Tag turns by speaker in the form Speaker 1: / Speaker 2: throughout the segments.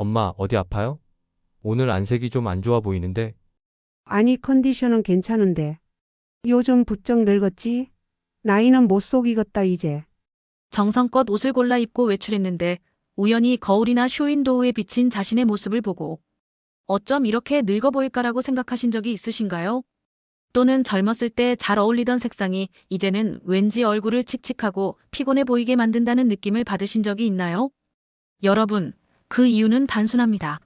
Speaker 1: 엄마, 어디 아파요? 오늘 안색이 좀 안 좋아 보이는데.
Speaker 2: 아니, 컨디션은 괜찮은데. 요즘 부쩍 늙었지? 나이는 못 속이겠다, 이제.
Speaker 3: 정성껏 옷을 골라 입고 외출했는데 우연히 거울이나 쇼윈도우에 비친 자신의 모습을 보고 어쩜 이렇게 늙어 보일까라고 생각하신 적이 있으신가요? 또는 젊었을 때 잘 어울리던 색상이 이제는 왠지 얼굴을 칙칙하고 피곤해 보이게 만든다는 느낌을 받으신 적이 있나요? 여러분, 그 이유는 단순합니다.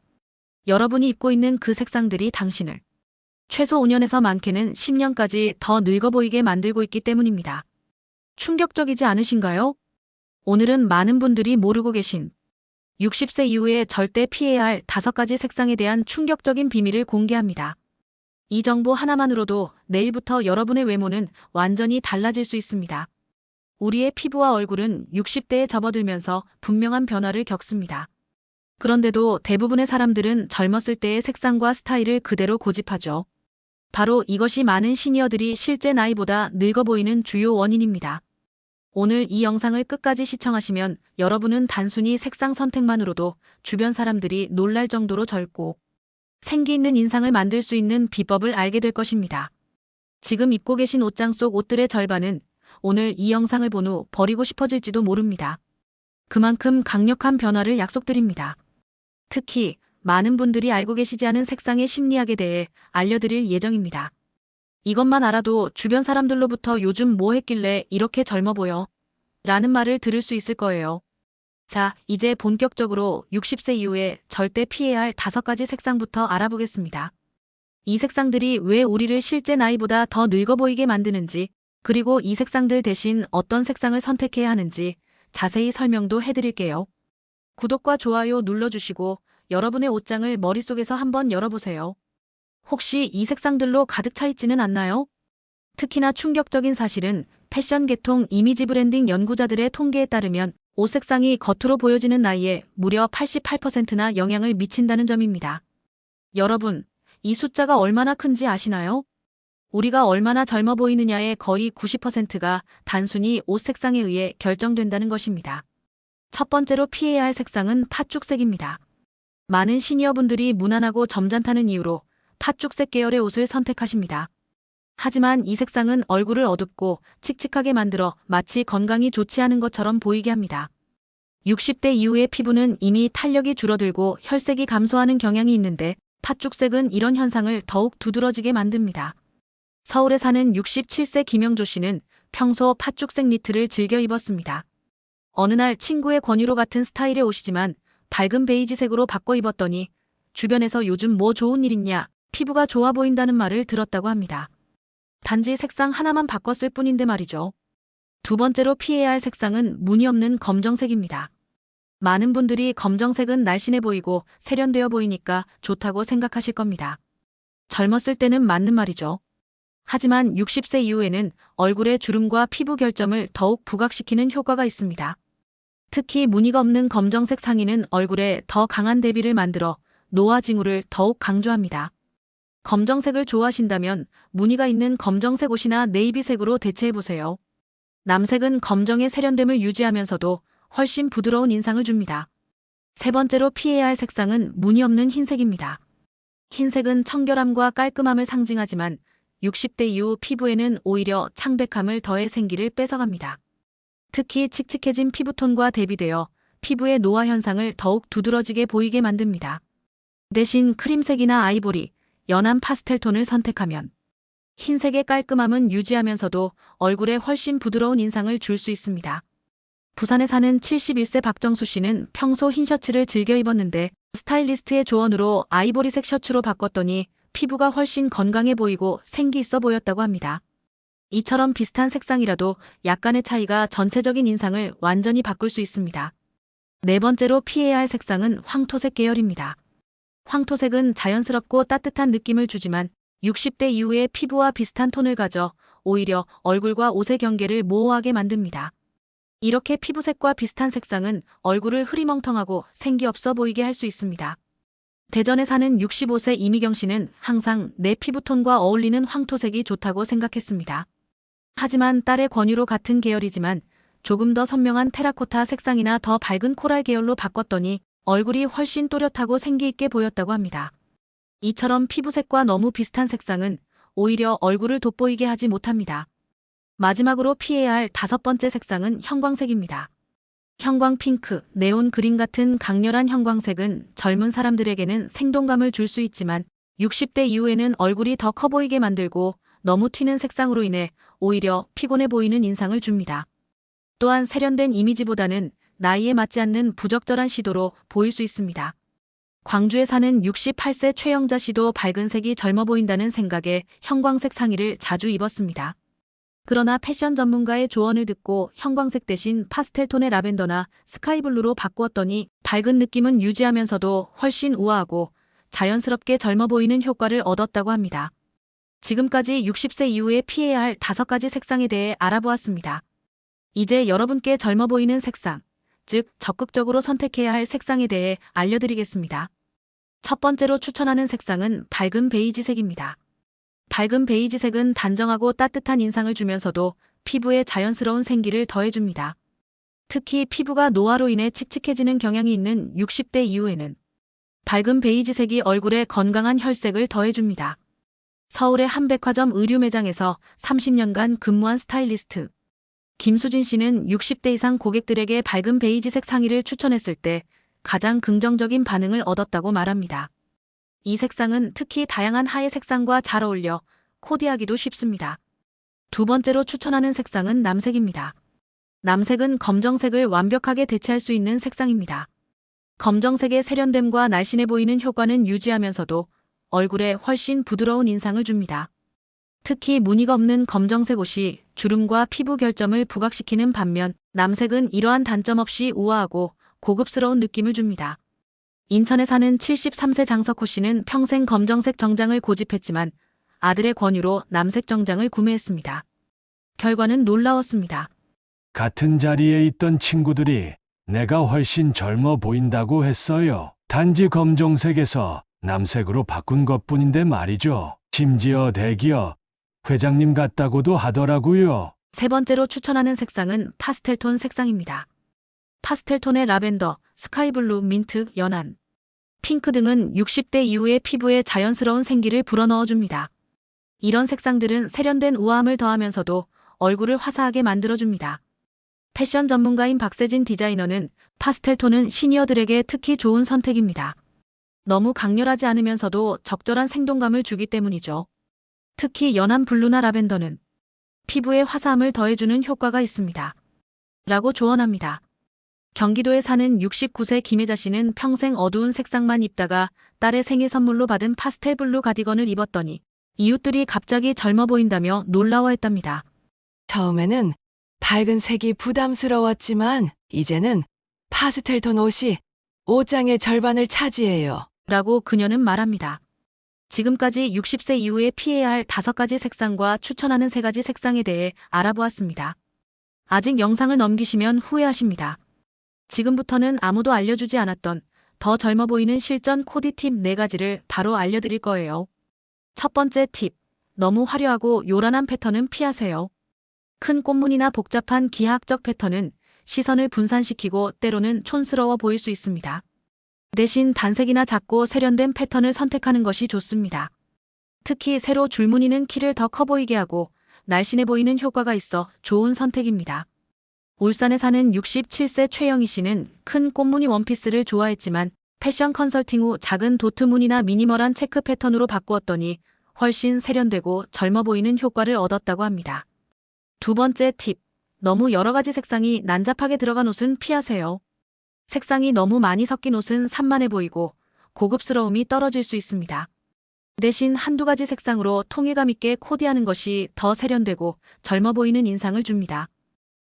Speaker 3: 여러분이 입고 있는 그 색상들이 당신을 최소 5년에서 많게는 10년까지 더 늙어 보이게 만들고 있기 때문입니다. 충격적이지 않으신가요? 오늘은 많은 분들이 모르고 계신 60세 이후에 절대 피해야 할 5가지 색상에 대한 충격적인 비밀을 공개합니다. 이 정보 하나만으로도 내일부터 여러분의 외모는 완전히 달라질 수 있습니다. 우리의 피부와 얼굴은 60대에 접어들면서 분명한 변화를 겪습니다. 그런데도 대부분의 사람들은 젊었을 때의 색상과 스타일을 그대로 고집하죠. 바로 이것이 많은 시니어들이 실제 나이보다 늙어 보이는 주요 원인입니다. 오늘 이 영상을 끝까지 시청하시면 여러분은 단순히 색상 선택만으로도 주변 사람들이 놀랄 정도로 젊고 생기 있는 인상을 만들 수 있는 비법을 알게 될 것입니다. 지금 입고 계신 옷장 속 옷들의 절반은 오늘 이 영상을 본 후 버리고 싶어질지도 모릅니다. 그만큼 강력한 변화를 약속드립니다. 특히 많은 분들이 알고 계시지 않은 색상의 심리학에 대해 알려드릴 예정입니다. 이것만 알아도 주변 사람들로부터 요즘 뭐 했길래 이렇게 젊어 보여? 라는 말을 들을 수 있을 거예요. 자, 이제 본격적으로 60세 이후에 절대 피해야 할 5가지 색상부터 알아보겠습니다. 이 색상들이 왜 우리를 실제 나이보다 더 늙어 보이게 만드는지, 그리고 이 색상들 대신 어떤 색상을 선택해야 하는지 자세히 설명도 해드릴게요. 구독과 좋아요 눌러주시고 여러분의 옷장을 머릿속에서 한번 열어보세요. 혹시 이 색상들로 가득 차 있지는 않나요? 특히나 충격적인 사실은 패션 계통 이미지 브랜딩 연구자들의 통계에 따르면 옷 색상이 겉으로 보여지는 나이에 무려 88%나 영향을 미친다는 점입니다. 여러분, 이 숫자가 얼마나 큰지 아시나요? 우리가 얼마나 젊어 보이느냐의 거의 90%가 단순히 옷 색상에 의해 결정된다는 것입니다. 첫 번째로 피해야 할 색상은 팥죽색입니다. 많은 시니어분들이 무난하고 점잖다는 이유로 팥죽색 계열의 옷을 선택하십니다. 하지만 이 색상은 얼굴을 어둡고 칙칙하게 만들어 마치 건강이 좋지 않은 것처럼 보이게 합니다. 60대 이후의 피부는 이미 탄력이 줄어들고 혈색이 감소하는 경향이 있는데 팥죽색은 이런 현상을 더욱 두드러지게 만듭니다. 서울에 사는 67세 김영조 씨는 평소 팥죽색 니트를 즐겨 입었습니다. 어느 날 친구의 권유로 같은 스타일의 옷이지만 밝은 베이지색으로 바꿔 입었더니 주변에서 요즘 뭐 좋은 일 있냐, 피부가 좋아 보인다는 말을 들었다고 합니다. 단지 색상 하나만 바꿨을 뿐인데 말이죠. 두 번째로 피해야 할 색상은 무늬 없는 검정색입니다. 많은 분들이 검정색은 날씬해 보이고 세련되어 보이니까 좋다고 생각하실 겁니다. 젊었을 때는 맞는 말이죠. 하지만 60세 이후에는 얼굴의 주름과 피부 결점을 더욱 부각시키는 효과가 있습니다. 특히 무늬가 없는 검정색 상의는 얼굴에 더 강한 대비를 만들어 노화 징후를 더욱 강조합니다. 검정색을 좋아하신다면 무늬가 있는 검정색 옷이나 네이비색으로 대체해보세요. 남색은 검정의 세련됨을 유지하면서도 훨씬 부드러운 인상을 줍니다. 세 번째로 피해야 할 색상은 무늬 없는 흰색입니다. 흰색은 청결함과 깔끔함을 상징하지만 60대 이후 피부에는 오히려 창백함을 더해 생기를 뺏어갑니다. 특히 칙칙해진 피부톤과 대비되어 피부의 노화 현상을 더욱 두드러지게 보이게 만듭니다. 대신 크림색이나 아이보리, 연한 파스텔톤을 선택하면 흰색의 깔끔함은 유지하면서도 얼굴에 훨씬 부드러운 인상을 줄 수 있습니다. 부산에 사는 71세 박정수 씨는 평소 흰 셔츠를 즐겨 입었는데 스타일리스트의 조언으로 아이보리색 셔츠로 바꿨더니 피부가 훨씬 건강해 보이고 생기 있어 보였다고 합니다. 이처럼 비슷한 색상이라도 약간의 차이가 전체적인 인상을 완전히 바꿀 수 있습니다. 네 번째로 피해야 할 색상은 황토색 계열입니다. 황토색은 자연스럽고 따뜻한 느낌을 주지만 60대 이후의 피부와 비슷한 톤을 가져 오히려 얼굴과 옷의 경계를 모호하게 만듭니다. 이렇게 피부색과 비슷한 색상은 얼굴을 흐리멍텅하고 생기 없어 보이게 할 수 있습니다. 대전에 사는 65세 이미경 씨는 항상 내 피부톤과 어울리는 황토색이 좋다고 생각했습니다. 하지만 딸의 권유로 같은 계열이지만 조금 더 선명한 테라코타 색상이나 더 밝은 코랄 계열로 바꿨더니 얼굴이 훨씬 또렷하고 생기 있게 보였다고 합니다. 이처럼 피부색과 너무 비슷한 색상은 오히려 얼굴을 돋보이게 하지 못합니다. 마지막으로 피해야 할 5번째 색상은 형광색입니다. 형광 핑크, 네온 그린 같은 강렬한 형광색은 젊은 사람들에게는 생동감을 줄 수 있지만 60대 이후에는 얼굴이 더 커 보이게 만들고 너무 튀는 색상으로 인해 오히려 피곤해 보이는 인상을 줍니다. 또한 세련된 이미지보다는 나이에 맞지 않는 부적절한 시도로 보일 수 있습니다. 광주에 사는 68세 최영자 씨도 밝은 색이 젊어 보인다는 생각에 형광색 상의를 자주 입었습니다. 그러나 패션 전문가의 조언을 듣고 형광색 대신 파스텔톤의 라벤더나 스카이블루로 바꾸었더니 밝은 느낌은 유지하면서도 훨씬 우아하고 자연스럽게 젊어 보이는 효과를 얻었다고 합니다. 지금까지 60세 이후에 피해야 할 5가지 색상에 대해 알아보았습니다. 이제 여러분께 젊어 보이는 색상, 즉 적극적으로 선택해야 할 색상에 대해 알려드리겠습니다. 첫 번째로 추천하는 색상은 밝은 베이지색입니다. 밝은 베이지색은 단정하고 따뜻한 인상을 주면서도 피부에 자연스러운 생기를 더해줍니다. 특히 피부가 노화로 인해 칙칙해지는 경향이 있는 60대 이후에는 밝은 베이지색이 얼굴에 건강한 혈색을 더해줍니다. 서울의 한 백화점 의류 매장에서 30년간 근무한 스타일리스트 김수진 씨는 60대 이상 고객들에게 밝은 베이지색 상의를 추천했을 때 가장 긍정적인 반응을 얻었다고 말합니다. 이 색상은 특히 다양한 하의 색상과 잘 어울려 코디하기도 쉽습니다. 두 번째로 추천하는 색상은 남색입니다. 남색은 검정색을 완벽하게 대체할 수 있는 색상입니다. 검정색의 세련됨과 날씬해 보이는 효과는 유지하면서도 얼굴에 훨씬 부드러운 인상을 줍니다. 특히 무늬가 없는 검정색 옷이 주름과 피부 결점을 부각시키는 반면 남색은 이러한 단점 없이 우아하고 고급스러운 느낌을 줍니다. 인천에 사는 73세 장석호 씨는 평생 검정색 정장을 고집했지만 아들의 권유로 남색 정장을 구매했습니다. 결과는 놀라웠습니다.
Speaker 4: 같은 자리에 있던 친구들이 내가 훨씬 젊어 보인다고 했어요. 단지 검정색에서 남색으로 바꾼 것뿐인데 말이죠. 심지어 대기업 회장님 같다고도 하더라고요.
Speaker 3: 세 번째로 추천하는 색상은 파스텔톤 색상입니다. 파스텔톤의 라벤더, 스카이블루, 민트, 연한, 핑크 등은 60대 이후의 피부에 자연스러운 생기를 불어넣어줍니다. 이런 색상들은 세련된 우아함을 더하면서도 얼굴을 화사하게 만들어줍니다. 패션 전문가인 박세진 디자이너는 파스텔톤은 시니어들에게 특히 좋은 선택입니다. 너무 강렬하지 않으면서도 적절한 생동감을 주기 때문이죠. 특히 연한 블루나 라벤더는 피부에 화사함을 더해주는 효과가 있습니다. 라고 조언합니다. 경기도에 사는 69세 김혜자 씨는 평생 어두운 색상만 입다가 딸의 생일 선물로 받은 파스텔 블루 가디건을 입었더니 이웃들이 갑자기 젊어 보인다며 놀라워했답니다.
Speaker 5: 처음에는 밝은 색이 부담스러웠지만 이제는 파스텔톤 옷이 옷장의 절반을 차지해요.
Speaker 3: 라고 그녀는 말합니다. 지금까지 60세 이후에 피해야 할 5가지 색상과 추천하는 3가지 색상에 대해 알아보았습니다. 아직 영상을 넘기시면 후회하십니다. 지금부터는 아무도 알려주지 않았던 더 젊어 보이는 실전 코디 팁 4가지를 바로 알려드릴 거예요. 첫 번째 팁, 너무 화려하고 요란한 패턴은 피하세요. 큰 꽃무늬나 복잡한 기하학적 패턴은 시선을 분산시키고 때로는 촌스러워 보일 수 있습니다. 대신 단색이나 작고 세련된 패턴을 선택하는 것이 좋습니다. 특히 세로 줄무늬는 키를 더 커 보이게 하고 날씬해 보이는 효과가 있어 좋은 선택입니다. 울산에 사는 67세 최영희 씨는 큰 꽃무늬 원피스를 좋아했지만 패션 컨설팅 후 작은 도트 무늬나 미니멀한 체크 패턴으로 바꾸었더니 훨씬 세련되고 젊어 보이는 효과를 얻었다고 합니다. 두 번째 팁, 너무 여러 가지 색상이 난잡하게 들어간 옷은 피하세요. 색상이 너무 많이 섞인 옷은 산만해 보이고 고급스러움이 떨어질 수 있습니다. 대신 한두 가지 색상으로 통일감 있게 코디하는 것이 더 세련되고 젊어 보이는 인상을 줍니다.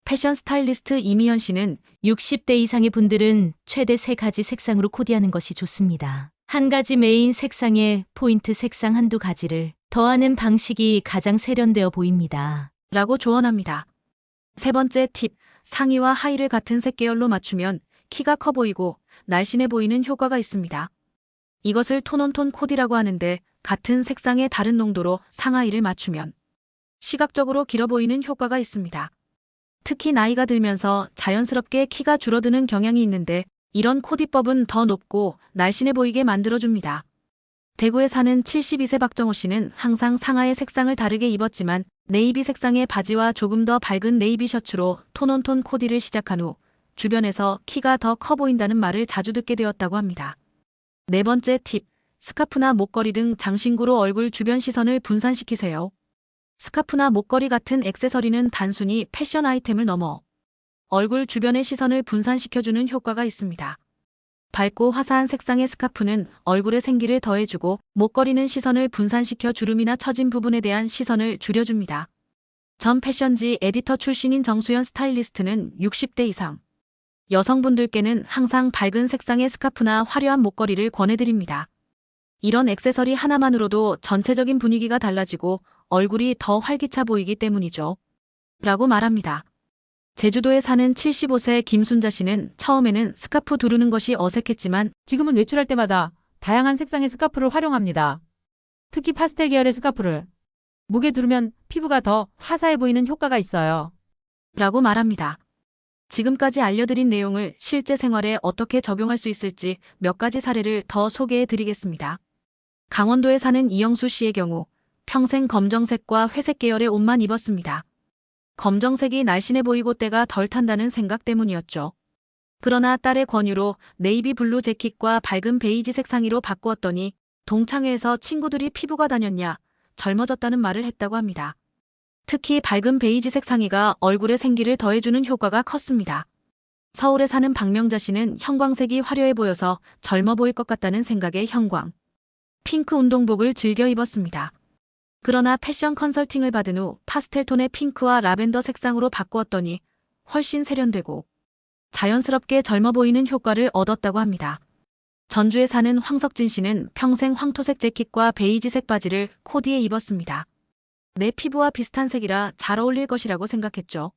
Speaker 3: 패션 스타일리스트 이미현 씨는
Speaker 6: 60대 이상의 분들은 최대 3가지 색상으로 코디하는 것이 좋습니다. 한 가지 메인 색상에 포인트 색상 한두 가지를 더하는 방식이 가장 세련되어 보입니다.
Speaker 3: 라고 조언합니다. 세 번째 팁, 상의와 하의를 같은 색 계열로 맞추면 키가 커 보이고 날씬해 보이는 효과가 있습니다. 이것을 톤온톤 코디라고 하는데 같은 색상의 다른 농도로 상하의를 맞추면 시각적으로 길어 보이는 효과가 있습니다. 특히 나이가 들면서 자연스럽게 키가 줄어드는 경향이 있는데 이런 코디법은 더 높고 날씬해 보이게 만들어줍니다. 대구에 사는 72세 박정호 씨는 항상 상하의 색상을 다르게 입었지만 네이비 색상의 바지와 조금 더 밝은 네이비 셔츠로 톤온톤 코디를 시작한 후 주변에서 키가 더 커 보인다는 말을 자주 듣게 되었다고 합니다. 네 번째 팁, 스카프나 목걸이 등 장신구로 얼굴 주변 시선을 분산시키세요. 스카프나 목걸이 같은 액세서리는 단순히 패션 아이템을 넘어 얼굴 주변의 시선을 분산시켜주는 효과가 있습니다. 밝고 화사한 색상의 스카프는 얼굴에 생기를 더해주고 목걸이는 시선을 분산시켜 주름이나 처진 부분에 대한 시선을 줄여줍니다. 전 패션지 에디터 출신인 정수연 스타일리스트는 60대 이상 여성분들께는 항상 밝은 색상의 스카프나 화려한 목걸이를 권해드립니다. 이런 액세서리 하나만으로도 전체적인 분위기가 달라지고 얼굴이 더 활기차 보이기 때문이죠. 라고 말합니다. 제주도에 사는 75세 김순자 씨는 처음에는 스카프 두르는 것이 어색했지만
Speaker 7: 지금은 외출할 때마다 다양한 색상의 스카프를 활용합니다. 특히 파스텔 계열의 스카프를 목에 두르면 피부가 더 화사해 보이는 효과가 있어요.
Speaker 3: 라고 말합니다. 지금까지 알려드린 내용을 실제 생활에 어떻게 적용할 수 있을지 몇 가지 사례를 더 소개해 드리겠습니다. 강원도에 사는 이영수 씨의 경우 평생 검정색과 회색 계열의 옷만 입었습니다. 검정색이 날씬해 보이고 때가 덜 탄다는 생각 때문이었죠. 그러나 딸의 권유로 네이비 블루 재킷과 밝은 베이지색 상의로 바꾸었더니 동창회에서 친구들이 피부가 다녔냐, 젊어졌다는 말을 했다고 합니다. 특히 밝은 베이지색 상의가 얼굴에 생기를 더해주는 효과가 컸습니다. 서울에 사는 박명자 씨는 형광색이 화려해 보여서 젊어 보일 것 같다는 생각에 형광, 핑크 운동복을 즐겨 입었습니다. 그러나 패션 컨설팅을 받은 후 파스텔톤의 핑크와 라벤더 색상으로 바꾸었더니 훨씬 세련되고 자연스럽게 젊어 보이는 효과를 얻었다고 합니다. 전주에 사는 황석진 씨는 평생 황토색 재킷과 베이지색 바지를 코디해 입었습니다. 내 피부와 비슷한 색이라 잘 어울릴 것이라고 생각했죠.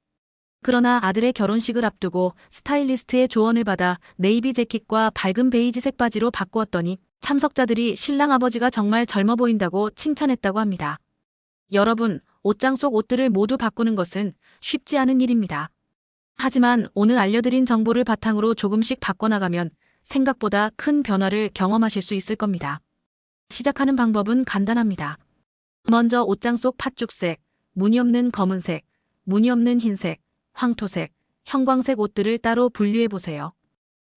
Speaker 3: 그러나 아들의 결혼식을 앞두고 스타일리스트의 조언을 받아 네이비 재킷과 밝은 베이지색 바지로 바꾸었더니 참석자들이 신랑 아버지가 정말 젊어 보인다고 칭찬했다고 합니다. 여러분, 옷장 속 옷들을 모두 바꾸는 것은 쉽지 않은 일입니다. 하지만 오늘 알려드린 정보를 바탕으로 조금씩 바꿔나가면 생각보다 큰 변화를 경험하실 수 있을 겁니다. 시작하는 방법은 간단합니다. 먼저 옷장 속 팥죽색, 무늬 없는 검은색, 무늬 없는 흰색, 황토색, 형광색 옷들을 따로 분류해 보세요.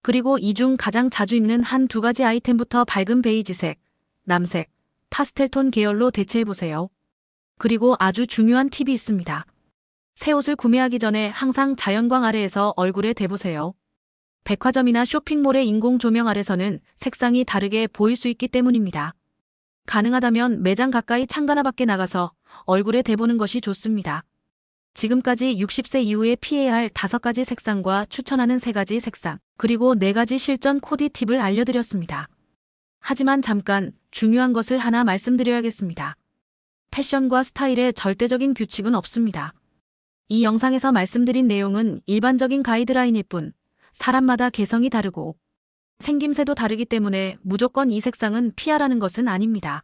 Speaker 3: 그리고 이 중 가장 자주 입는 한두 가지 아이템부터 밝은 베이지색, 남색, 파스텔톤 계열로 대체해 보세요. 그리고 아주 중요한 팁이 있습니다. 새 옷을 구매하기 전에 항상 자연광 아래에서 얼굴에 대보세요. 백화점이나 쇼핑몰의 인공 조명 아래서는 색상이 다르게 보일 수 있기 때문입니다. 가능하다면 매장 가까이 창가나 밖에 나가서 얼굴에 대보는 것이 좋습니다. 지금까지 60세 이후에 피해야 할 5가지 색상과 추천하는 3가지 색상, 그리고 4가지 실전 코디 팁을 알려드렸습니다. 하지만 잠깐 중요한 것을 하나 말씀드려야겠습니다. 패션과 스타일에 절대적인 규칙은 없습니다. 이 영상에서 말씀드린 내용은 일반적인 가이드라인일 뿐 사람마다 개성이 다르고 생김새도 다르기 때문에 무조건 이 색상은 피하라는 것은 아닙니다.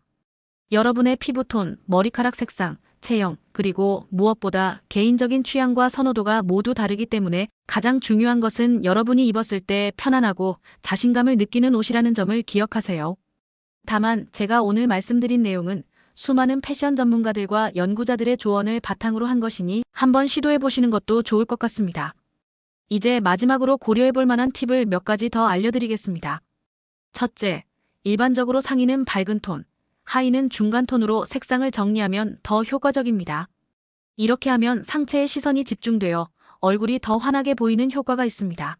Speaker 3: 여러분의 피부톤, 머리카락 색상, 체형, 그리고 무엇보다 개인적인 취향과 선호도가 모두 다르기 때문에 가장 중요한 것은 여러분이 입었을 때 편안하고 자신감을 느끼는 옷이라는 점을 기억하세요. 다만 제가 오늘 말씀드린 내용은 수많은 패션 전문가들과 연구자들의 조언을 바탕으로 한 것이니 한번 시도해 보시는 것도 좋을 것 같습니다. 이제 마지막으로 고려해 볼 만한 팁을 몇 가지 더 알려드리겠습니다. 첫째, 일반적으로 상의는 밝은 톤, 하의는 중간 톤으로 색상을 정리하면 더 효과적입니다. 이렇게 하면 상체에 시선이 집중되어 얼굴이 더 환하게 보이는 효과가 있습니다.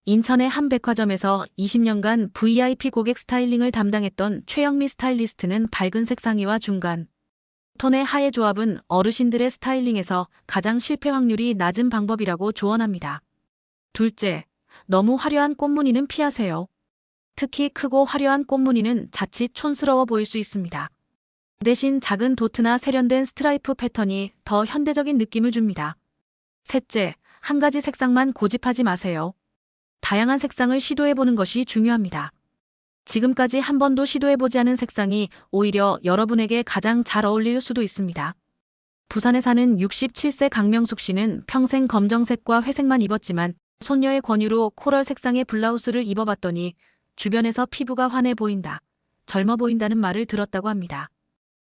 Speaker 3: 인천의 한 백화점에서 20년간 VIP 고객 스타일링을 담당했던 최영미 스타일리스트는 밝은 색 상의와 중간 톤의 하의 조합은 어르신들의 스타일링에서 가장 실패 확률이 낮은 방법이라고 조언합니다. 둘째, 너무 화려한 꽃무늬는 피하세요. 특히 크고 화려한 꽃무늬는 자칫 촌스러워 보일 수 있습니다. 대신 작은 도트나 세련된 스트라이프 패턴이 더 현대적인 느낌을 줍니다. 셋째, 한 가지 색상만 고집하지 마세요. 다양한 색상을 시도해보는 것이 중요합니다. 지금까지 한 번도 시도해보지 않은 색상이 오히려 여러분에게 가장 잘 어울릴 수도 있습니다. 부산에 사는 67세 강명숙 씨는 평생 검정색과 회색만 입었지만 손녀의 권유로 코럴 색상의 블라우스를 입어봤더니 주변에서 피부가 환해 보인다, 젊어 보인다는 말을 들었다고 합니다.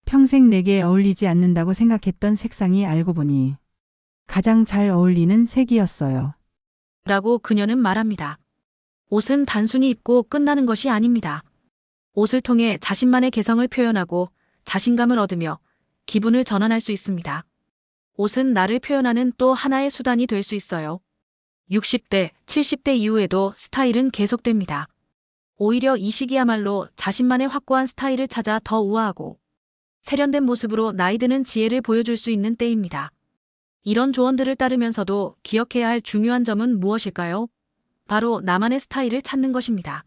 Speaker 8: 평생 내게 어울리지 않는다고 생각했던 색상이 알고 보니 가장 잘 어울리는 색이었어요.
Speaker 3: 라고 그녀는 말합니다. 옷은 단순히 입고 끝나는 것이 아닙니다. 옷을 통해 자신만의 개성을 표현하고 자신감을 얻으며 기분을 전환할 수 있습니다. 옷은 나를 표현하는 또 하나의 수단이 될 수 있어요. 60대, 70대 이후에도 스타일은 계속됩니다. 오히려 이 시기야말로 자신만의 확고한 스타일을 찾아 더 우아하고 세련된 모습으로 나이 드는 지혜를 보여줄 수 있는 때입니다. 이런 조언들을 따르면서도 기억해야 할 중요한 점은 무엇일까요? 바로 나만의 스타일을 찾는 것입니다.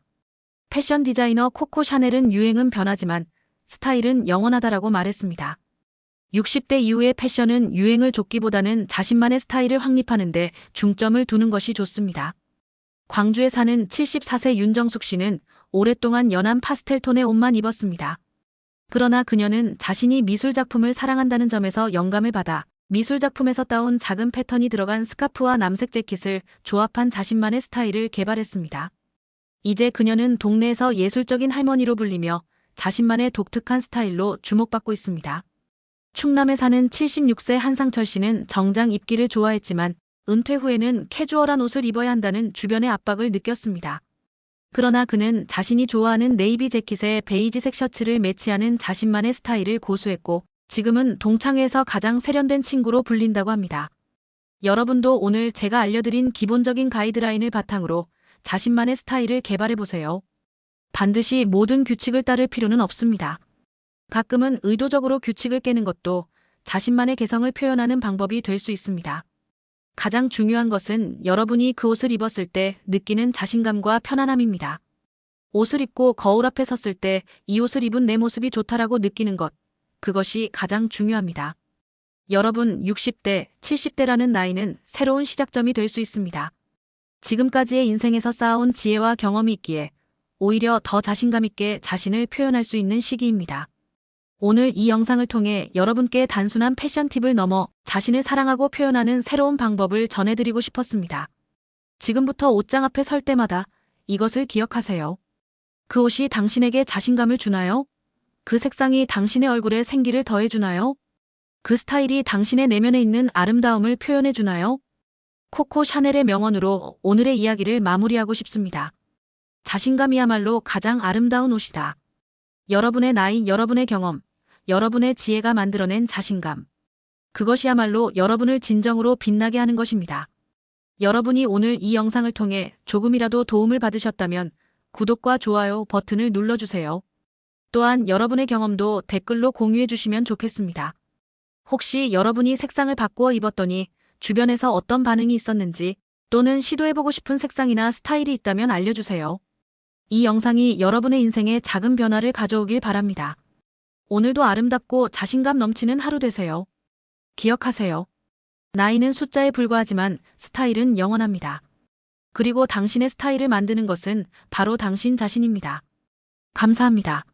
Speaker 3: 패션 디자이너 코코 샤넬은 유행은 변하지만 스타일은 영원하다라고 말했습니다. 60대 이후의 패션은 유행을 좇기보다는 자신만의 스타일을 확립하는 데 중점을 두는 것이 좋습니다. 광주에 사는 74세 윤정숙 씨는 오랫동안 연한 파스텔 톤의 옷만 입었습니다. 그러나 그녀는 자신이 미술 작품을 사랑한다는 점에서 영감을 받아 미술 작품에서 따온 작은 패턴이 들어간 스카프와 남색 재킷을 조합한 자신만의 스타일을 개발했습니다. 이제 그녀는 동네에서 예술적인 할머니로 불리며 자신만의 독특한 스타일로 주목받고 있습니다. 충남에 사는 76세 한상철 씨는 정장 입기를 좋아했지만 은퇴 후에는 캐주얼한 옷을 입어야 한다는 주변의 압박을 느꼈습니다. 그러나 그는 자신이 좋아하는 네이비 재킷에 베이지색 셔츠를 매치하는 자신만의 스타일을 고수했고 지금은 동창회에서 가장 세련된 친구로 불린다고 합니다. 여러분도 오늘 제가 알려드린 기본적인 가이드라인을 바탕으로 자신만의 스타일을 개발해보세요. 반드시 모든 규칙을 따를 필요는 없습니다. 가끔은 의도적으로 규칙을 깨는 것도 자신만의 개성을 표현하는 방법이 될 수 있습니다. 가장 중요한 것은 여러분이 그 옷을 입었을 때 느끼는 자신감과 편안함입니다. 옷을 입고 거울 앞에 섰을 때 이 옷을 입은 내 모습이 좋다라고 느끼는 것, 그것이 가장 중요합니다. 여러분 60대, 70대라는 나이는 새로운 시작점이 될 수 있습니다. 지금까지의 인생에서 쌓아온 지혜와 경험이 있기에 오히려 더 자신감 있게 자신을 표현할 수 있는 시기입니다. 오늘 이 영상을 통해 여러분께 단순한 패션 팁을 넘어 자신을 사랑하고 표현하는 새로운 방법을 전해드리고 싶었습니다. 지금부터 옷장 앞에 설 때마다 이것을 기억하세요. 그 옷이 당신에게 자신감을 주나요? 그 색상이 당신의 얼굴에 생기를 더해주나요? 그 스타일이 당신의 내면에 있는 아름다움을 표현해주나요? 코코 샤넬의 명언으로 오늘의 이야기를 마무리하고 싶습니다. 자신감이야말로 가장 아름다운 옷이다. 여러분의 나이, 여러분의 경험, 여러분의 지혜가 만들어낸 자신감. 그것이야말로 여러분을 진정으로 빛나게 하는 것입니다. 여러분이 오늘 이 영상을 통해 조금이라도 도움을 받으셨다면 구독과 좋아요 버튼을 눌러주세요. 또한 여러분의 경험도 댓글로 공유해 주시면 좋겠습니다. 혹시 여러분이 색상을 바꾸어 입었더니 주변에서 어떤 반응이 있었는지 또는 시도해보고 싶은 색상이나 스타일이 있다면 알려주세요. 이 영상이 여러분의 인생에 작은 변화를 가져오길 바랍니다. 오늘도 아름답고 자신감 넘치는 하루 되세요. 기억하세요. 나이는 숫자에 불과하지만 스타일은 영원합니다. 그리고 당신의 스타일을 만드는 것은 바로 당신 자신입니다. 감사합니다.